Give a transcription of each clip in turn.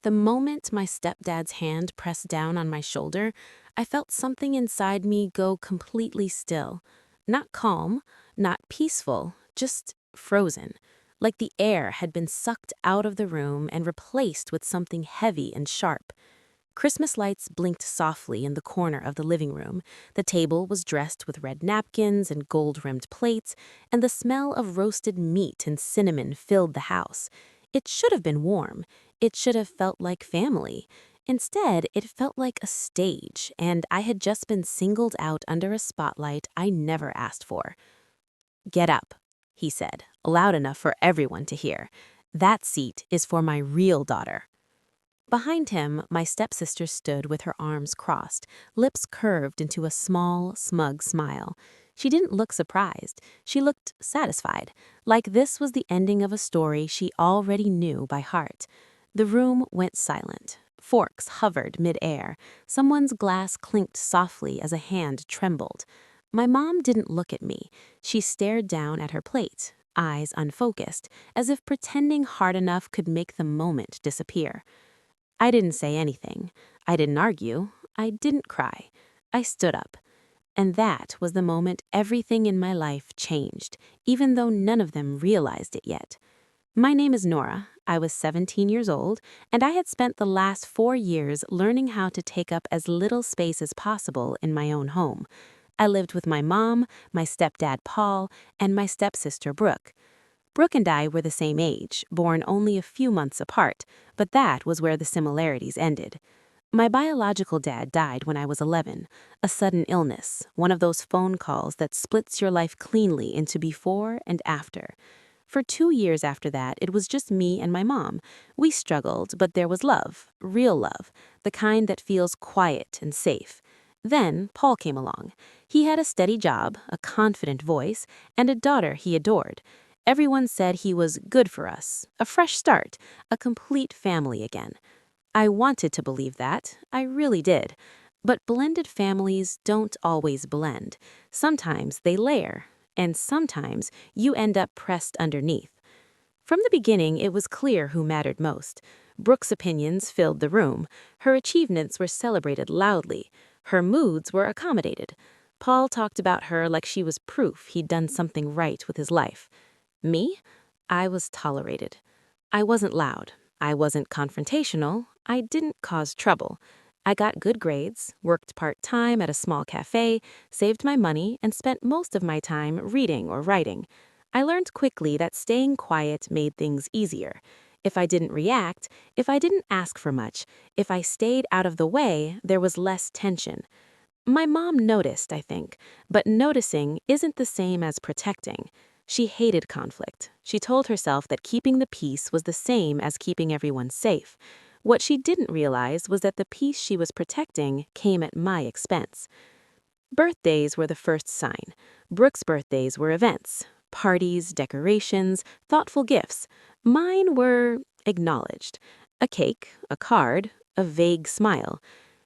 The moment my stepdad's hand pressed down on my shoulder, I felt something inside me go completely still. Not calm, not peaceful, just frozen. Like the air had been sucked out of the room and replaced with something heavy and sharp. Christmas lights blinked softly in the corner of the living room. The table was dressed with red napkins and gold-rimmed plates, and the smell of roasted meat and cinnamon filled the house. It should have been warm. It should have felt like family. Instead, it felt like a stage, and I had just been singled out under a spotlight I never asked for. "Get up," he said, loud enough for everyone to hear. "That seat is for my real daughter." Behind him, my stepsister stood with her arms crossed, lips curved into a small, smug smile. She didn't look surprised. She looked satisfied, like this was the ending of a story she already knew by heart. The room went silent. Forks hovered mid-air. Someone's glass clinked softly as a hand trembled. My mom didn't look at me. She stared down at her plate, eyes unfocused, as if pretending hard enough could make the moment disappear. I didn't say anything. I didn't argue. I didn't cry. I stood up. And that was the moment everything in my life changed, even though none of them realized it yet. My name is Nora. I was 17 years old, and I had spent the last 4 years learning how to take up as little space as possible in my own home. I lived with my mom, my stepdad Paul, and my stepsister Brooke. Brooke and I were the same age, born only a few months apart, but that was where the similarities ended. My biological dad died when I was 11, a sudden illness, one of those phone calls that splits your life cleanly into before and after. For 2 years after that, it was just me and my mom. We struggled, but there was love, real love, the kind that feels quiet and safe. Then Paul came along. He had a steady job, a confident voice, and a daughter he adored. Everyone said he was good for us, a fresh start, a complete family again. I wanted to believe that, I really did. But blended families don't always blend. Sometimes they layer, and sometimes you end up pressed underneath. From the beginning, it was clear who mattered most. Brooke's opinions filled the room. Her achievements were celebrated loudly. Her moods were accommodated. Paul talked about her like she was proof he'd done something right with his life. Me? I was tolerated. I wasn't loud. I wasn't confrontational. I didn't cause trouble. I got good grades, worked part-time at a small cafe, saved my money, and spent most of my time reading or writing. I learned quickly that staying quiet made things easier. If I didn't react, if I didn't ask for much, if I stayed out of the way, there was less tension. My mom noticed, I think, but noticing isn't the same as protecting. She hated conflict. She told herself that keeping the peace was the same as keeping everyone safe. What she didn't realize was that the peace she was protecting came at my expense. Birthdays were the first sign. Brooke's birthdays were events. Parties, decorations, thoughtful gifts. Mine were acknowledged. A cake, a card, a vague smile.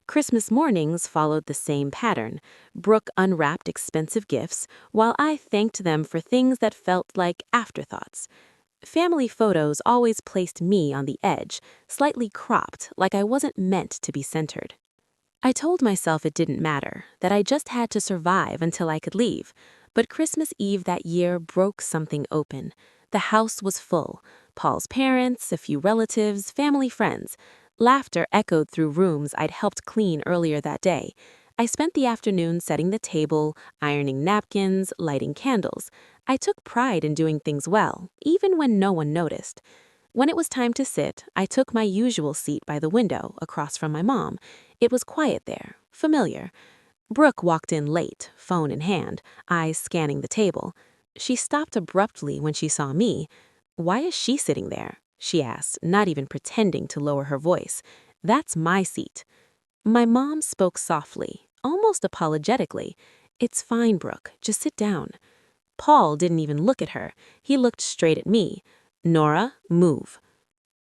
Christmas mornings followed the same pattern. Brooke unwrapped expensive gifts, while I thanked them for things that felt like afterthoughts. Family photos always placed me on the edge, slightly cropped, like I wasn't meant to be centered. I told myself it didn't matter, that I just had to survive until I could leave. But Christmas Eve that year broke something open. The house was full. Paul's parents, a few relatives, family friends. Laughter echoed through rooms I'd helped clean earlier that day. I spent the afternoon setting the table, ironing napkins, lighting candles. I took pride in doing things well, even when no one noticed. When it was time to sit, I took my usual seat by the window, across from my mom. It was quiet there, familiar. Brooke walked in late, phone in hand, eyes scanning the table. She stopped abruptly when she saw me. "Why is she sitting there?" she asked, not even pretending to lower her voice. "That's my seat." My mom spoke softly, almost apologetically. "It's fine, Brooke. Just sit down." Paul didn't even look at her. He looked straight at me. "Nora, move."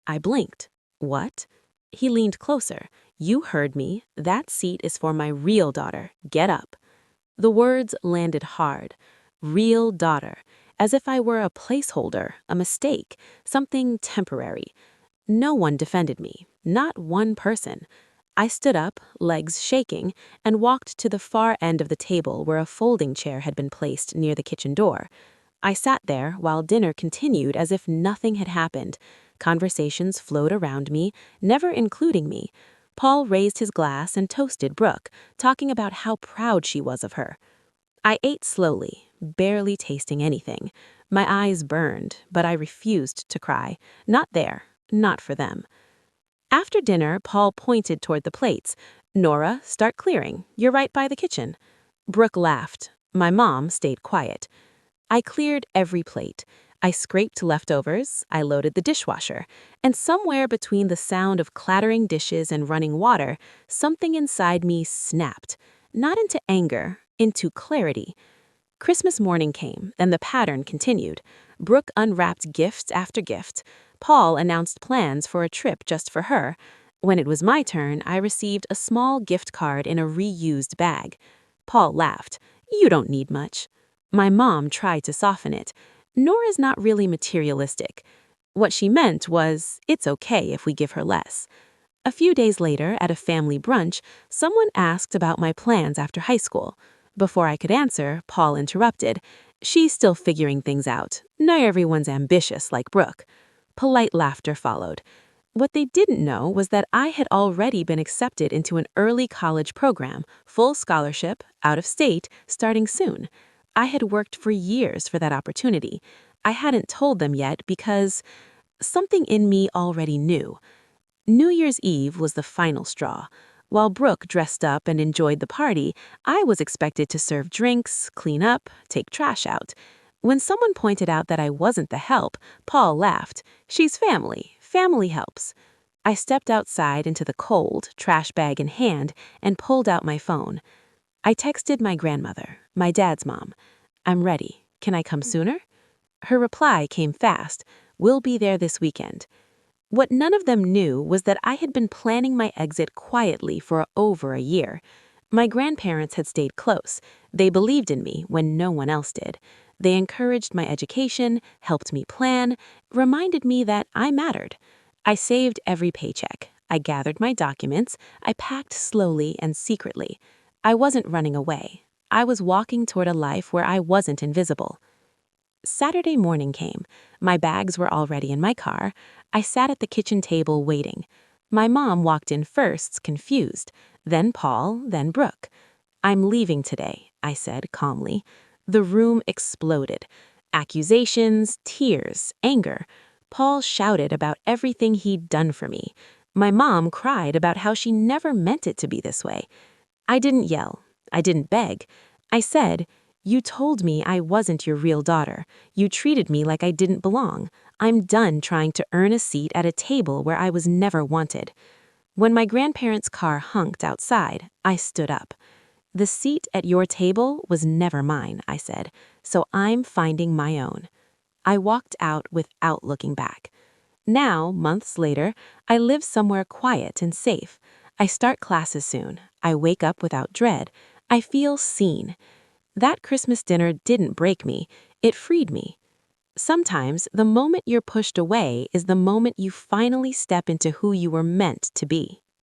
I blinked. "What?" He leaned closer. "You heard me. That seat is for my real daughter. Get up." The words landed hard. Real daughter. As if I were a placeholder, a mistake, something temporary. No one defended me, not one person. I stood up, legs shaking, and walked to the far end of the table where a folding chair had been placed near the kitchen door. I sat there while dinner continued as if nothing had happened. Conversations flowed around me, never including me. Paul raised his glass and toasted Brooke, talking about how proud she was of her. I ate slowly, barely tasting anything. My eyes burned, but I refused to cry. Not there, not for them. After dinner, Paul pointed toward the plates. "Nora, start clearing. You're right by the kitchen." Brooke laughed. My mom stayed quiet. I cleared every plate. I scraped leftovers, I loaded the dishwasher, and somewhere between the sound of clattering dishes and running water, something inside me snapped. Not into anger, into clarity. Christmas morning came, and the pattern continued. Brooke unwrapped gift after gift. Paul announced plans for a trip just for her. When it was my turn, I received a small gift card in a reused bag. Paul laughed. "You don't need much." My mom tried to soften it. Nora's not really materialistic. What she meant was, it's okay if we give her less. A few days later, at a family brunch, someone asked about my plans after high school. Before I could answer, Paul interrupted. "She's still figuring things out. Not everyone's ambitious like Brooke." Polite laughter followed. What they didn't know was that I had already been accepted into an early college program, full scholarship, out of state, starting soon. I had worked for years for that opportunity. I hadn't told them yet because something in me already knew. New Year's Eve was the final straw. While Brooke dressed up and enjoyed the party, I was expected to serve drinks, clean up, take trash out. When someone pointed out that I wasn't the help, Paul laughed. "She's family. Family helps." I stepped outside into the cold, trash bag in hand, and pulled out my phone. I texted my grandmother, my dad's mom. "I'm ready. Can I come sooner?" Her reply came fast. "We'll be there this weekend." What none of them knew was that I had been planning my exit quietly for over a year. My grandparents had stayed close. They believed in me when no one else did. They encouraged my education, helped me plan, reminded me that I mattered. I saved every paycheck. I gathered my documents. I packed slowly and secretly. I wasn't running away. I was walking toward a life where I wasn't invisible. Saturday morning came. My bags were already in my car. I sat at the kitchen table waiting. My mom walked in first, confused. Then Paul, then Brooke. "I'm leaving today," I said calmly. The room exploded. Accusations, tears, anger. Paul shouted about everything he'd done for me. My mom cried about how she never meant it to be this way. I didn't yell. I didn't beg. I said, "You told me I wasn't your real daughter. You treated me like I didn't belong. I'm done trying to earn a seat at a table where I was never wanted." When my grandparents' car honked outside, I stood up. "The seat at your table was never mine," I said, "so I'm finding my own." I walked out without looking back. Now, months later, I live somewhere quiet and safe. I start classes soon. I wake up without dread. I feel seen. That Christmas dinner didn't break me, it freed me. Sometimes the moment you're pushed away is the moment you finally step into who you were meant to be.